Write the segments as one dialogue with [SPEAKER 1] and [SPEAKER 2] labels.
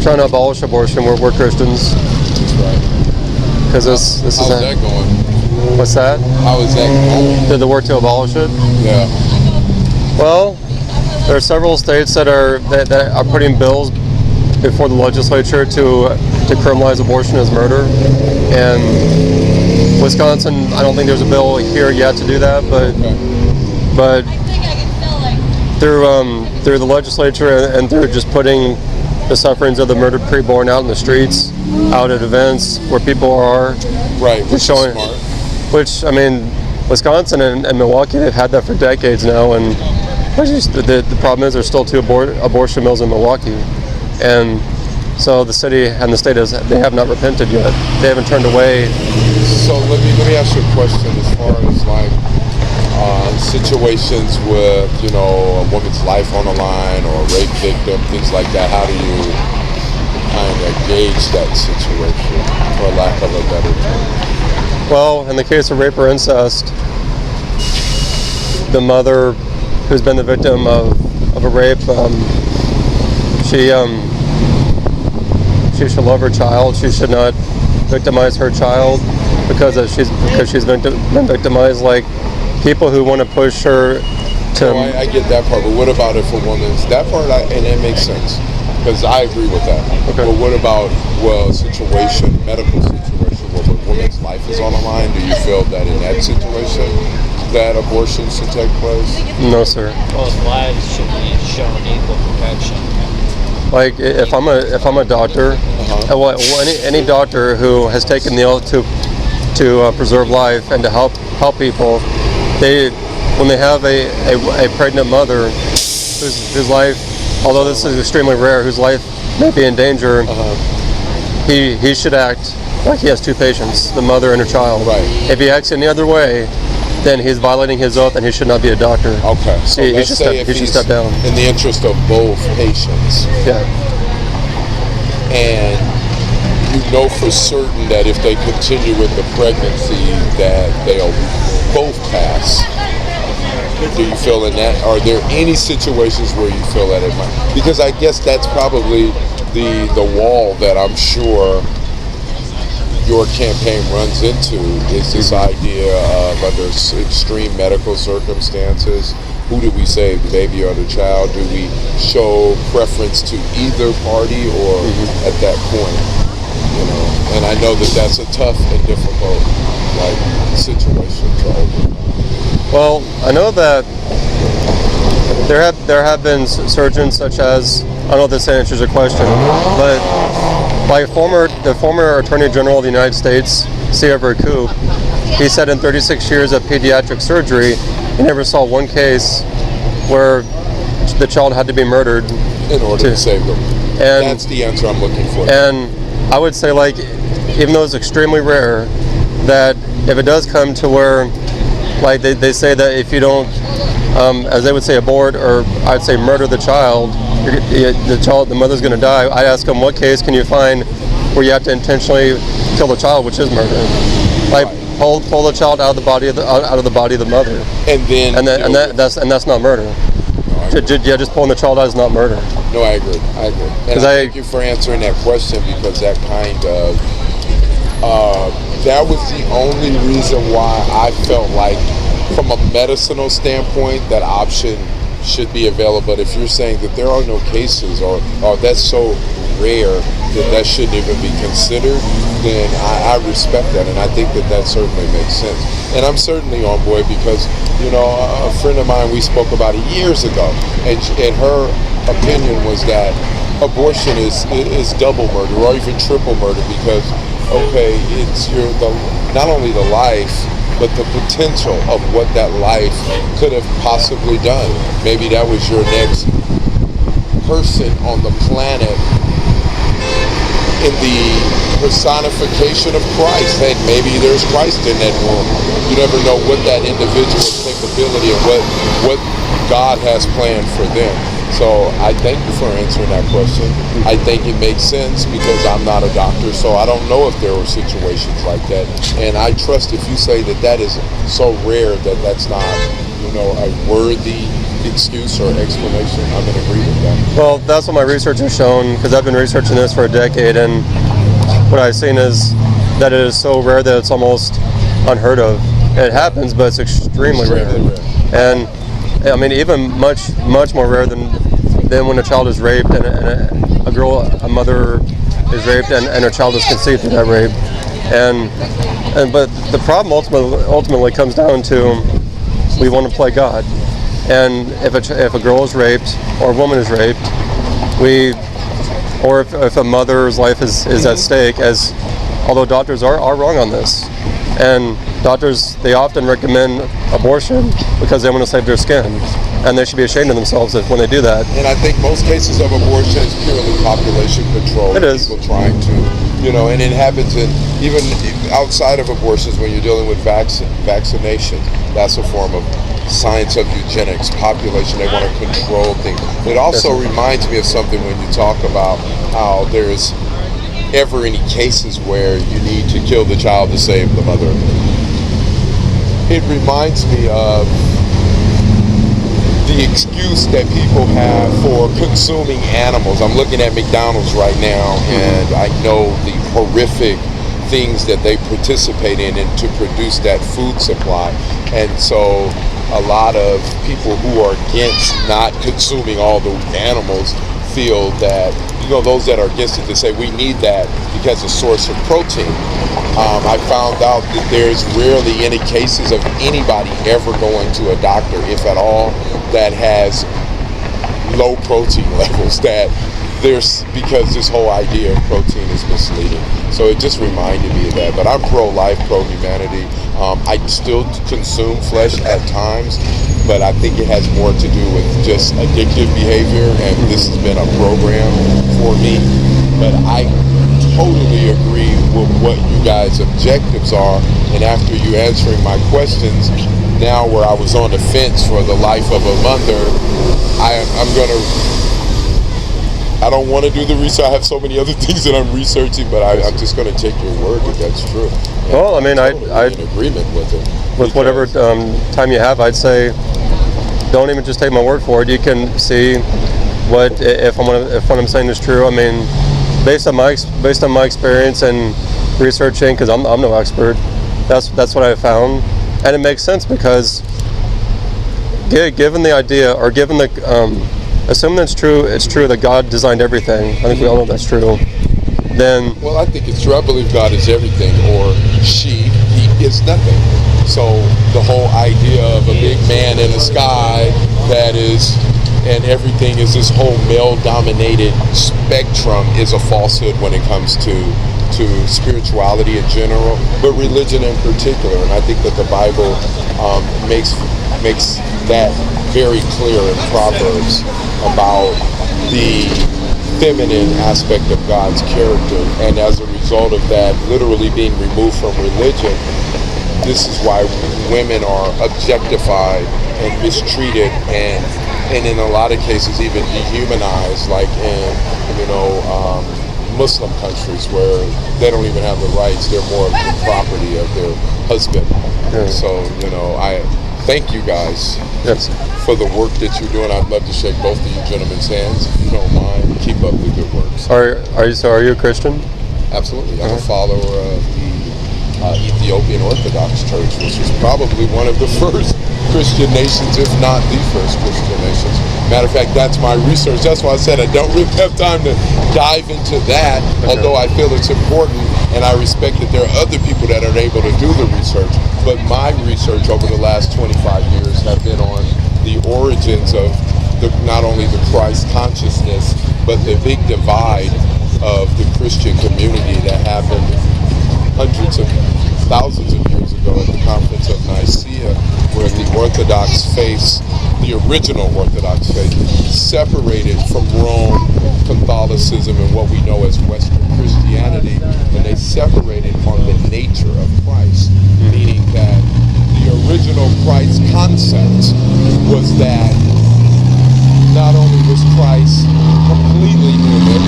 [SPEAKER 1] trying to abolish abortion. We're Christians.
[SPEAKER 2] That's right.
[SPEAKER 1] Because this is
[SPEAKER 2] how's that going?
[SPEAKER 1] What's that?
[SPEAKER 2] How is that going?
[SPEAKER 1] Did the work to abolish it?
[SPEAKER 2] Yeah.
[SPEAKER 1] Well, there are several states that are putting bills before the legislature to criminalize abortion as murder, and Wisconsin, I don't think there's a bill here yet to do that, but through the legislature and through just putting the sufferings of the murdered preborn out in the streets, out at events where people are,
[SPEAKER 2] right, which
[SPEAKER 1] showing,
[SPEAKER 2] is smart.
[SPEAKER 1] Which, I mean, Wisconsin and Milwaukee, they've had that for decades now, and the problem is there's still 2 abortion mills in Milwaukee, and so the city and the state they have not repented yet. They haven't turned away.
[SPEAKER 2] So let me ask you a question as far as like situations with a woman's life on the line or a rape victim, things like that. How do you kind of gauge that situation, for lack of a better term?
[SPEAKER 1] Well, in the case of rape or incest, the mother who's been the victim of a rape, she should love her child. She should not victimize her child because she's been victimized. Like people who want to push her to.
[SPEAKER 2] No, I get that part, but what about if a woman's that part? And it makes sense because I agree with that. Okay. But what about medical situation where a woman's life is on the line? Do you feel that in that situation that abortion should take place?
[SPEAKER 1] No, sir.
[SPEAKER 3] Both lives should be shown equal protection.
[SPEAKER 1] Like if I'm a doctor, any doctor who has taken the oath to preserve life and to help people, when they have a pregnant mother whose life, although this is extremely rare, whose life may be in danger, he should act like he has 2 patients, the mother and her child.
[SPEAKER 2] Right.
[SPEAKER 1] If he acts any other way, then he's violating his oath and he should not be a doctor.
[SPEAKER 2] Okay. So
[SPEAKER 1] he should step down.
[SPEAKER 2] In the interest of both patients.
[SPEAKER 1] Yeah.
[SPEAKER 2] And you know for certain that if they continue with the pregnancy that they'll both pass. Do you feel in that? Are there any situations where you feel that it might? Because I guess that's probably the wall that I'm sure your campaign runs into is this idea of under extreme medical circumstances, who do we save, the baby or the child? Do we show preference to either party or at that point? And I know that that's a tough and difficult situation to overcome.
[SPEAKER 1] Well, I know that there have been surgeons such as, I don't know if this answers your question, but like the former Attorney General of the United States, C.Everett Koop, he said in 36 years of pediatric surgery, he never saw one case where the child had to be murdered
[SPEAKER 2] in order to save them. And that's the answer I'm looking for.
[SPEAKER 1] And I would say, like, even though it's extremely rare, that if it does come to where, like they say that if you don't, as they would say, abort, or I'd say murder the child, the mother's going to die. I ask them, what case can you find where you have to intentionally kill the child, which is murder? Like pull the child out of the body of the mother, and that's not murder. No, just pulling the child out is not murder.
[SPEAKER 2] No, I agree. And thank you for answering that question, because that kind of that was the only reason why I felt like, from a medicinal standpoint, that option should be available. But if you're saying that there are no cases, or that's so rare that shouldn't even be considered, then I respect that, and I think that certainly makes sense. And I'm certainly on board because, a friend of mine, we spoke about it years ago, and her opinion was that abortion is double murder or even triple murder, because it's not only the life, but the potential of what that life could have possibly done. Maybe that was your next person on the planet in the personification of Christ. And maybe there's Christ in that womb. You never know what that individual's capability and what God has planned for them. So I thank you for answering that question. I think it makes sense because I'm not a doctor, so I don't know if there were situations like that. And I trust if you say that is so rare that that's not, a worthy excuse or explanation. I'm in agreement with that.
[SPEAKER 1] Well, that's what my research has shown, because I've been researching this for a decade, and what I've seen is that it is so rare that it's almost unheard of. It happens, but it's extremely rare. And I mean, even much more rare than when a child is raped, and a mother is raped, and her child is conceived through that rape. But the problem ultimately comes down to, we want to play God. And if a girl is raped or a woman is raped, or if a mother's life is at stake, although doctors are wrong on this, and doctors, they often recommend abortion because they want to save their skin, and they should be ashamed of themselves when they do that.
[SPEAKER 2] And I think most cases of abortion is purely population control.
[SPEAKER 1] It is.
[SPEAKER 2] People trying to, and it happens even outside of abortions when you're dealing with vaccination. That's a form of science of eugenics, population. They want to control things. It also reminds me of something when you talk about how there's ever any cases where you need to kill the child to save the mother. It reminds me of the excuse that people have for consuming animals. I'm looking at McDonald's right now, and I know the horrific things that they participate in and to produce that food supply. And so a lot of people who are against not consuming all the animals feel that, those that are against it, they say we need that because it's a source of protein. I found out that there's rarely any cases of anybody ever going to a doctor, if at all, that has low protein levels, because this whole idea of protein is misleading. So it just reminded me of that. But I'm pro-life, pro-humanity. I still consume flesh at times, but I think it has more to do with just addictive behavior, and this has been a program for me. But I totally agree with what you guys' objectives are, and after you answering my questions, now where I was on the fence for the life of a mother, I don't want to do the research. I have so many other things that I'm researching, but I'm just going to take your word that that's true. And
[SPEAKER 1] well, I mean, I'm
[SPEAKER 2] in agreement with it.
[SPEAKER 1] With whatever time you have, I'd say don't even just take my word for it. You can see if what I'm saying is true. I mean, based on my experience and researching, because I'm no expert, that's what I found, and it makes sense because given the idea, or given the assuming it's true that God designed everything. I think we all know that's true. Then,
[SPEAKER 2] well, I think it's true. I believe God is everything, or he is nothing. So the whole idea of a big man in the sky and everything is this whole male-dominated spectrum is a falsehood when it comes to spirituality in general, but religion in particular. And I think that the Bible makes that very clear in Proverbs about the feminine aspect of God's character, and as a result of that literally being removed from religion, this is why women are objectified and mistreated and in a lot of cases even dehumanized, like in Muslim countries where they don't even have the rights, they're more of the property of their husband. Yeah. So I thank you guys for the work that you're doing. I'd love to shake both of you gentlemen's hands if you don't mind. Keep up the good work.
[SPEAKER 1] Are you a Christian?
[SPEAKER 2] Absolutely. I'm a follower of the Ethiopian Orthodox Church, which was probably one of the first Christian nations, if not the first Christian nations. Matter of fact, that's my research. That's why I said I don't really have time to dive into that, although I feel it's important, and I respect that there are other people that are able to do the research. But my research over the last 25 years have been on the origins of not only the Christ consciousness, but the big divide of the Christian community that happened hundreds of thousands of years ago at the Conference of Nicaea, where the Orthodox faith, the original Orthodox faith, separated from Rome, Catholicism, and what we know as Western Christianity, and they separated on the nature of Christ, meaning that the original Christ concept was that not only was Christ completely human,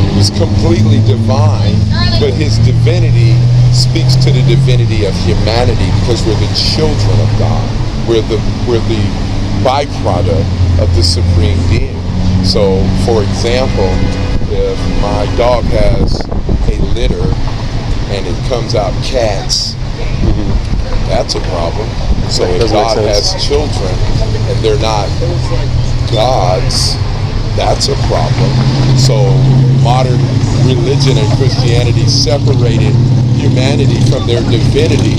[SPEAKER 2] he was completely divine, but his divinity speaks to the divinity of humanity because we're the children of God. We're the byproduct of the supreme being. So, for example, if my dog has a litter and it comes out cats, that's a problem. So if God has children and they're not gods, that's a problem. So modern religion and Christianity separated humanity from their divinity,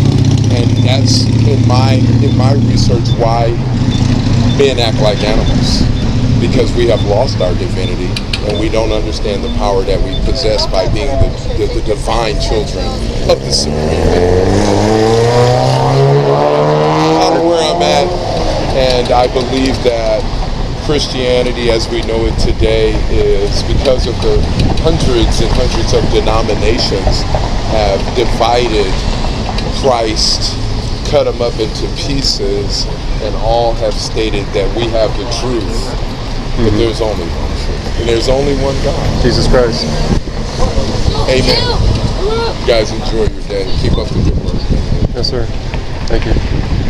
[SPEAKER 2] and that's in my research why men act like animals, because we have lost our divinity and we don't understand the power that we possess by being the divine children of the supreme being. Kind of where I'm at, and I believe that Christianity as we know it today is because of the hundreds and hundreds of denominations have divided Christ, cut him up into pieces, and all have stated that we have the truth, but there's only one truth, and there's only one God.
[SPEAKER 1] Jesus Christ.
[SPEAKER 2] Amen. You guys enjoy your day. Keep up the good work.
[SPEAKER 1] Yes, sir. Thank you.